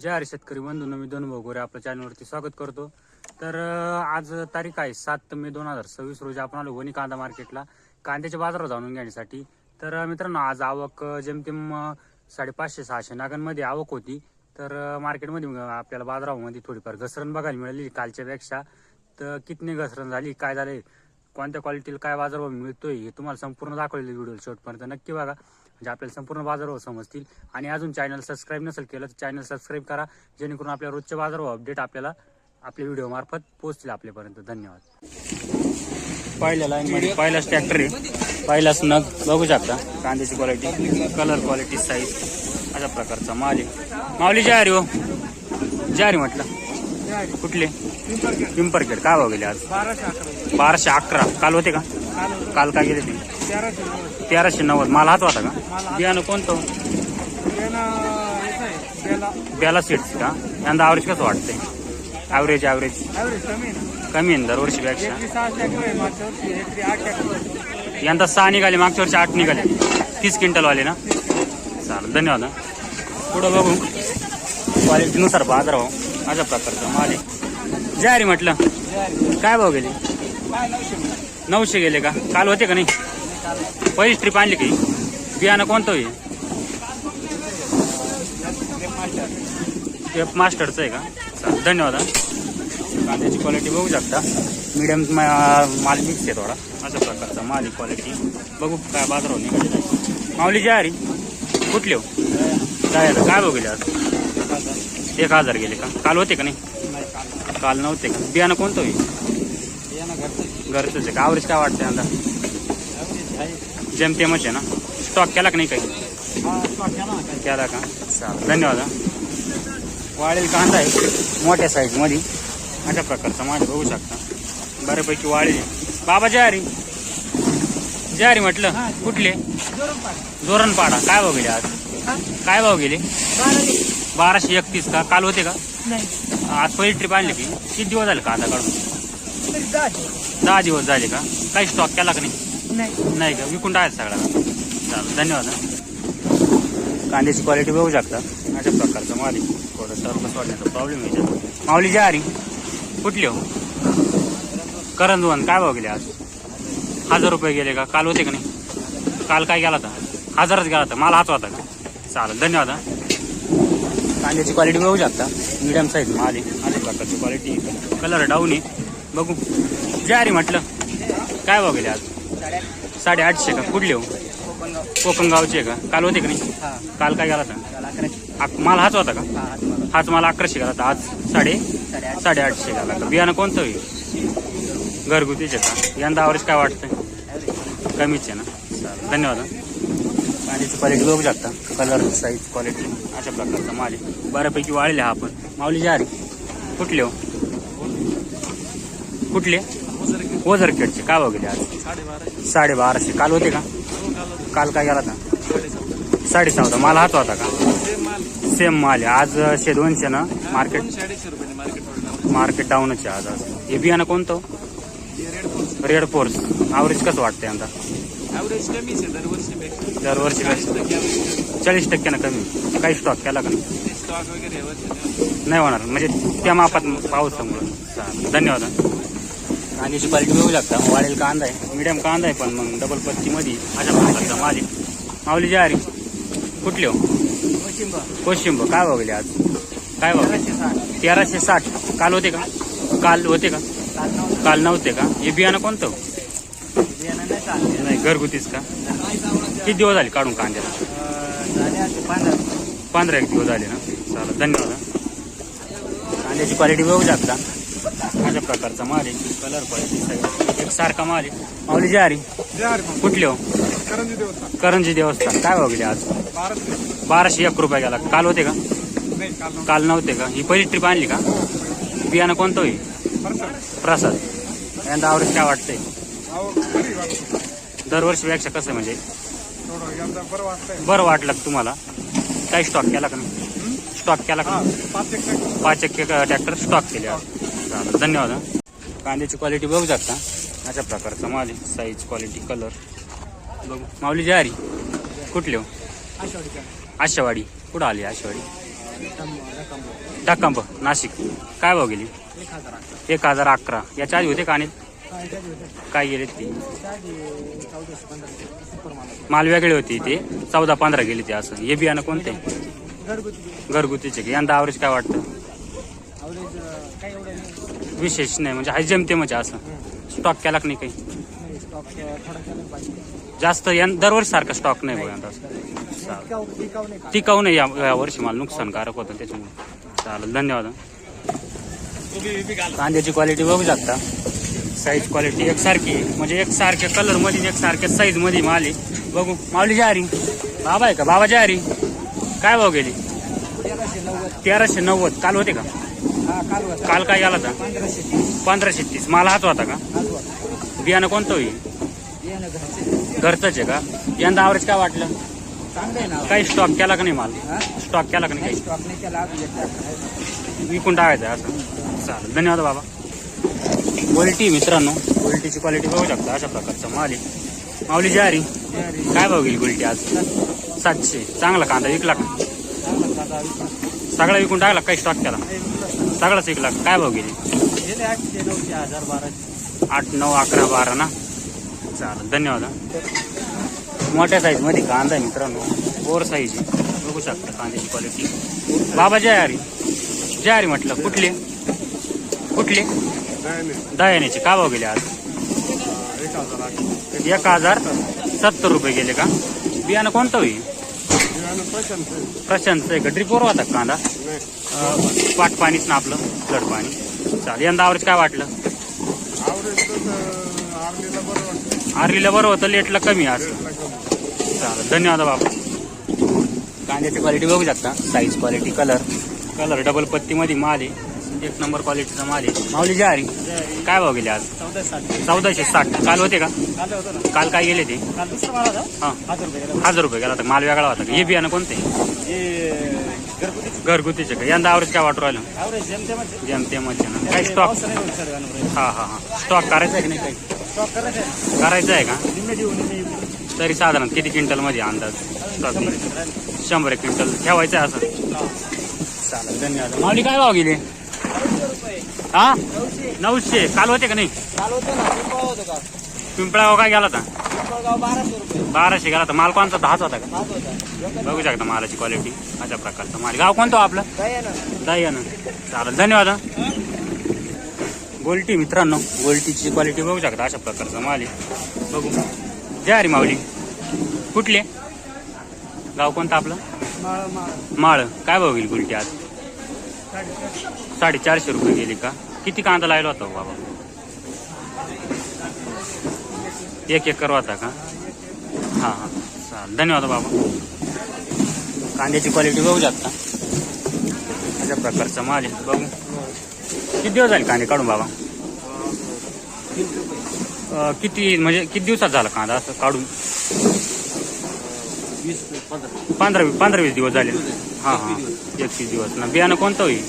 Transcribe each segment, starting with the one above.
जय हरी शेतकरी बंधूंनो, मी धनुभाऊ गोरे आपल्या चॅनलवरती स्वागत करतो. तर आज तारीख आहे 7 मे 2026 रोजी आपण आलो वणी कांदा मार्केटला कांद्याचे बाजार जाणून घेण्यासाठी. तर मित्रांनो, आज आवक जेमतेम 550-600 नागांमध्ये आवक होती. तर मार्केटमध्ये आपल्याला बाजारामध्ये थोडीफार घसरण बघायला मिळाली कालच्या पेक्षा. तर किती घसरण झाली, काय झाले, कोणत्या क्वालिटीला काय बाजारभाव मिळतोय हे तुम्हाला संपूर्ण दाखवलेलं व्हिडिओ शेवटपर्यंत नक्की बघा, म्हणजे आपल्याला संपूर्ण बाजारभाव समजतील. आणि अजून चॅनल सबस्क्राईब नसेल केलं तर चॅनल सबस्क्राईब करा, जेणेकरून आपल्या रोजच्या बाजारभाव अपडेट आपल्याला आपल्या व्हिडिओ मार्फत पोहोचतील आपल्यापर्यंत. धन्यवाद. पहिल्या लाईनमध्ये पहिलाच ट्रॅक्टर आहे, पहिलाच नग बघू शकता. कांद्याची क्वालिटी, कलर क्वालिटी, साईज अशा प्रकारचा माल आहे. माऊली जारी हो, जारी म्हटलं. कुठले? पिंपरखेड. काय भाव गेले आज? 1211. काल होते का? काल काय गेले ते? 1390. माल हात होता का? बियाणं कोणतं? बेला सीड्स का? यंदा ॲव्हरेज कसं वाटतंय? ॲव्हरेज कमी आहे दरवर्षीपेक्षा. यंदा 6 निघाले, मागच्या वर्षी 8 निघाले. 30 क्विंटल वाले ना? चालेल, धन्यवाद. पुढं बघू क्वालिटीनुसार बाजार भाव अशा प्रकारचा माल आहे. जारी म्हटलं. काय भाव गेले? 900 गेले का? काल होते का नाही? पहिली ट्रिप आणली की? बियाणं कोणतं आहे? एफ मास्टरचं आहे का? चालेल, धन्यवाद. कांद्याची क्वालिटी बघू शकता, मीडियम माल मिक्स आहे थोडा, अशा प्रकारचा माल आहे. क्वालिटी बघू काय बाजार होणे निघाले. माऊली जारी कुठले हो? जायला काय भाव गेले आज? 1000 गेले का? काल होते का नाही? काल नव्हते का? बियाणं कोणतं आहे? घरचंच आहे का? ॲव्हरेज काय वाटतंय आता? जेमतेमच आहे ना? स्टॉक केला का नाही काही? केला का? चालेल, धन्यवाद. वाळेल कांदा आहे मोठ्या साईजमध्ये, अशा प्रकारचा माल बघू शकता. बऱ्यापैकी वाळेल. बाबा जारी जारी म्हटलं. कुठले? जोरणपाडा. काय भाव गेले आज? काय भाव गेले? 1231 का? काल होते का? आज पहिली ट्रिप आणली की? किती दिवस झाले कांदा काढून? 10 दिवस झाले का? काही स्टॉक केला का नाही का? विकून टाकायचं सगळा. चालेल, धन्यवाद. कांद्याची क्वालिटी बघू शकता, अशा प्रकारचा माल आहे. थोडं सर्वस वाढण्याचा प्रॉब्लेम आहे. माऊली जारी कुठली हो? करंजवन. काय भाव गेले आज? 1000 रुपये गेले का? काल होते का नाही? काल काय गेला होता? 1000च गेला होता. मला हाच होता का? चालेल, धन्यवाद. कांद्याची क्वालिटी बघू शकता, मीडियम साईज माल आहे. अशा प्रकारची क्वालिटी, कलर डाऊन आहे. बघू जारी म्हटलं. काय भाव गेले आज? 850 का? कुठले हो? कोकणगावचे का? काल होते का नाही? काल काय गेला होता? माल हाच होता का? हाच माल 1100 गेला होता. आज 850 गेला का? बियाणं कोणतं आहे? घरगुतीचे का? यंदा ॲव्हरेज काय वाटतंय? कमीच आहे ना? चालेल, धन्यवाद. कांद्याची क्वालिटी बघू शकता, कलर, साईज, क्वालिटी अशा प्रकारचा माल आहे. बऱ्यापैकी वाळले हा आपण. माऊली जारी कुठले हो? कुठले? ओझरखेडचे. काय भाव गेले आज? 1250. काल होते का? काल काय गेला होता? 14.5. माल हाच होता का? सेम माल आहे. आज 200 ना? मार्केट डाऊनच आहे आज. हे बियाणं कोणतं? Red force. ॲव्हरेज कसं वाटतं यंदा? दरवर्षीपेक्षा 40% कमी. काही स्टॉक केला का नाही? होणार म्हणजे त्या मापात पावसामुळे. चालेल, धन्यवाद. कांद्याची क्वालिटी बघू शकता, वाळेल कांदा आहे, मीडियम कांदा आहे, पण मग डबल पत्तीमध्ये अशा प्रकारचा माल आहे. माऊली जारी कुठले हो? कोशिंब. काय भाव गेले आज? काय भाव? 1360. काल होते का? काल होते का? काल नव्हते का? हे बियाणं कोणतं? नाही, घरगुतीच का? किती दिवस झाले काढून कांद्याला? 15 दिवस झाले ना? चालेल, धन्यवाद. कांद्याची क्वालिटी बघू शकता, अशा प्रकारचा माल आहे. कलर क्वालिटी एक सारखा माल आहे. माऊली जारी कुठले हो? करंजी देवस्थान. काय भाव गेले आज? 1201 रुपये गेला. काल होते का? काल नव्हते का? ही पहिली ट्रिप आणली का? बियाणं कोणतं होईल? प्रसाद. यंदा ॲव्हरेज काय वाटतंय? दरवर्षीपेक्षा कसं म्हणजे बरं वाटलं तुम्हाला? काही स्टॉक केला का नाही? स्टॉक केला का? 5 ट्रॅक्टर स्टॉक केले. चालेल, धन्यवाद. कांद्याची क्वालिटी बघू शकता, अशा प्रकारचा माल आहे. साईज, क्वालिटी, कलर बघू. माऊली जारी कुठले हो? आशावाडी. कुठं आली आशावाडी? ढक्कंब नाशिक. काय भाव गेली? 1011. याच्या आधी होते का आणि काय गेले ते माल वेगळे होते ते 14-15 गेले ते असं. हे बियाणं कोणते? घरगुतीचे का? यंदा ॲव्हरेज काय वाटतं? विशेष नाही म्हणजे हाय जमते म्हणजे असं. स्टॉक केला की नाही काही जास्त दरवर्षी सारखा स्टॉक नाही बघा यंदा. टिकाऊ नाही या वर्षी मला नुकसानकारक होतं त्याच्यामुळे. चालेल धन्यवाद. कांद्याची क्वालिटी बघू शकता. साईज क्वालिटी एकसारखी म्हणजे एकसारख्या कलर मध्ये एकसारख्या साईज मध्ये माल आहे. बघू माऊली जारी बाबा आहे का? बाबा जारी काय भाव गेली? 1390. काल होते का? काल काय गेला होता? 1530. माल हाच होता का? बियाणं कोणतं होईल? घरचंच आहे का? यंदा ॲव्हरेज काय वाटलं? काही स्टॉक केला का नाही माल? स्टॉक केला का नाही? काही विकून टाकायचं असं. चालेल धन्यवाद बाबा. क्वालिटी मित्रांनो, क्वालिटीची क्वालिटी बघू शकता. अशा प्रकारचा माल आहे. माऊली जारी काय भाव गेली क्वालिटी आज? 700. चांगला कांदा विकला का? सगळा विकून टाकला काही स्टॉक केला? सगळाच विकला. काय भाव गेली? 8, 9, 11, 12 ना. चालेल धन्यवाद. मोठ्या साईज मध्ये कांदा आहे मित्रांनो. ओव्हर साईज बघू शकता कांद्याची क्वालिटी. बाबा जयारी म्हटलं. कुठले दयानेचे काय भाव गेले आज? 1070 रुपये गेले का? बियाणं कोणतं होईल? प्रशांत आहे का? ड्रिपवर होता कांदा? पाट पाणीच ना आपलं फ्लड पाणी. चालेल यंदा ॲव्हरेज काय वाटलं? आर्लीला बरं होतं, लेटला कमी असं. चालेल धन्यवाद बाबा. कांद्याची क्वालिटी बघू शकता. साईज क्वालिटी कलर डबल पत्तीमध्ये माल आहे. 1 नंबर क्वालिटीचा माल आहे. माऊली जारी काय भाव गेले आज? 1460. काल होते का? काल काय गेले ते? हां 1000 रुपये गेला. माल वेगळा होता का? हे बियाणं कोणते? घरगुतीचे का? यंदा ॲव्हरेज काय वाटू राहिलं? जमते म्हणजे ना. काही स्टॉक? हां स्टॉक करायचा आहे की नाही? काही करायचं आहे का? तरी साधारण किती क्विंटल मध्ये अंदाज? 100 क्विंटल ठेवायचं आहे असं. चालेल धन्यवाद. माऊली काय भाव गेले? हा 900. काल होते का नाही? पिंपळागाव काय गेला होता? 1200 गेला होता. माल कोणता? 10च होता का? बघू शकता मालाची क्वालिटी अशा प्रकारचा माल. गाव कोणतं आपलं? दह्यानं. चालेल धन्यवाद. गोल्टी मित्रांनो, गोल्टीची क्वालिटी बघू शकता. अशा प्रकारचा माल आहे. बघू जय माऊली. कुठले गाव कोणतं आपलं? माळ. काय भाव गेली गोल्टी आज? 450 रुपये गेली का? किती कांदा लावला होता बाबा? 1 एकर होता का? हां चालेल धन्यवाद बाबा. कांद्याची क्वालिटी बघू शकता. अशा प्रकारचा माल आहे. बघू किती दिवस झाले कांदे काढून बाबा? किती म्हणजे किती दिवसात झाला कांदा असं काढून? 15-20 दिवस झाले. हां 31 दिवस ना. बियाणं कोणतं होईल?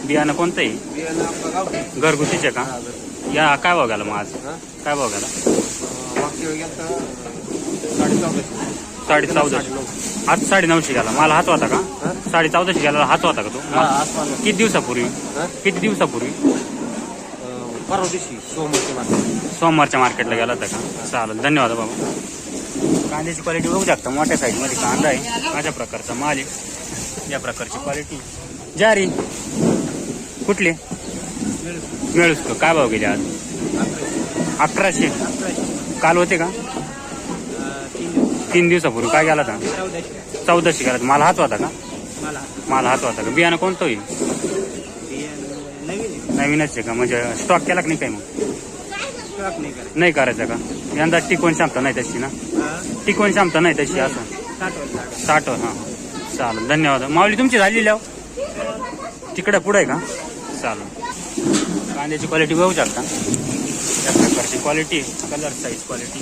बियाणं कोणतं आहे? घरगुतीचे का? या काय भाव गेला मग आज? काय भाव गेला? 1450. आज 950 गेला. मला हात होता का? 1450 गेला. हात होता का तो? किती दिवसापूर्वी? परवा दिवशी सोमवारच्या मार्केटला गेला होता का? चालेल धन्यवाद बाबा. कांद्याची क्वालिटी बघू शकता. मोठ्या साईजमध्ये कांदा आहे. अशा प्रकारचा माल आहे. या प्रकारची क्वालिटी. जारी कुठले? मिळूस का? काय भाव गेले आज? 1100. काल होते का? 3 दिवसापूर्वी काय गेला होता? 1400 गेला. माल हात होता का? माल हात होता का? बियाणं कोणतं होईल? नवीनच आहे का? म्हणजे स्टॉक केला की नाही काही? मग नाही करायचं का? यंदा टिकवून क्षमता नाही तशी ना? टिकवून क्षमता नाही तशी असं 60. हां चालेल धन्यवाद. माऊली तुमची झालेली लाव तिकडे पुढे आहे का? चालेल. कांद्याची क्वालिटी बघू शकता. या प्रकारची क्वालिटी कलर साईज क्वालिटी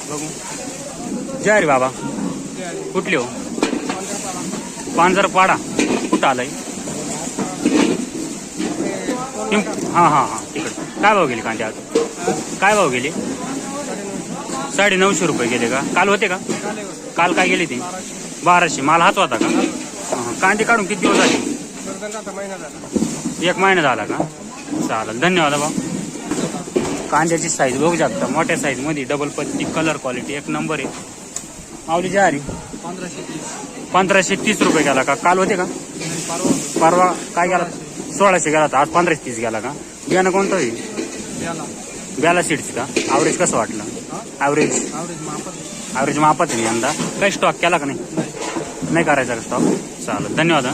बघू. जय रे बाबा. कुठली हो? पांजरपाडा. कुठं आलाय? हां तिकडे. काय भाव गेले कांदे आज? काय भाव गेले? 950 रुपये गेले का? काल होते का? काल काय गेले ते? 1200. माल हाच होता का? कांदे काढून किती दिवस झाले? महिना झाला. 1 महिना झाला का? चालेल, धन्यवाद भाऊ. कांद्याची साईज बघू शकता, मोठ्या साईज मध्ये डबल पत्ती, कलर क्वालिटी एक नंबर आहे. माऊली ज्वारी 1530 रुपये गेला का? काल होते का? परवा काय गेला? 1600 गेला होता, आज 1530 गेला का? बियाणं कोणतं आहे? बेला सीड्स का? ॲव्हरेज कसं वाटलं? ॲव्हरेज मापात आहे यंदा. काही स्टॉक केला का? नाही करायचा का स्टॉक? चालेल, धन्यवाद.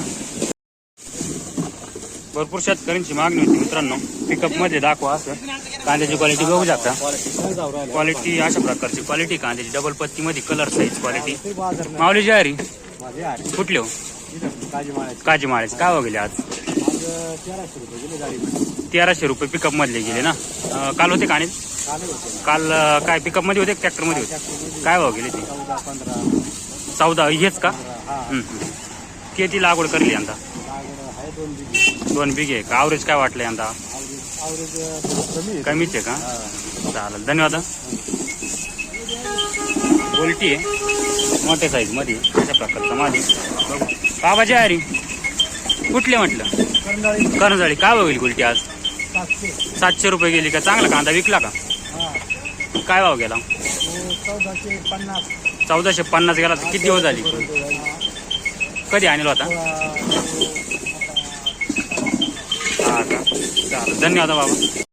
भरपूर शेतकऱ्यांची मागणी होती मित्रांनो, पिकअप मध्ये दाखवा असं. कांद्याची क्वालिटी बघू शकता, क्वालिटी अशा प्रकारची क्वालिटी कांद्याची, डबल पत्ती मध्ये कलर साईज क्वालिटी. माऊली ज्वारी कुठले हो? काजी माळ्याचे काय गेले आज? 1300 रुपये पिकअप मधले गेले ना. काल होते का? आणि काल काय पिकअप मध्ये होते, ट्रॅक्टर मध्ये होते? काय भाव गेले ते? 14 हेच का? किती लागवड करली यंदा? 2 बिघे का? ॲव्हरेज काय वाटलं यंदा? कमीच आहे का? चालेल, धन्यवाद. गोल्टी आहे मोठ्या साईज मध्ये, अशा प्रकारचा माझी बाबाजी हरी कुठले म्हटलं? करंजाळी. काय होईल गोल्टी आज? 700 रुपये गेली का? चांगला कांदा विकला का? काय भाव गेला? 1450 गेला. किती दिवस झाली? कधी आणला होता? हा का? चालेल, धन्यवाद बाबा.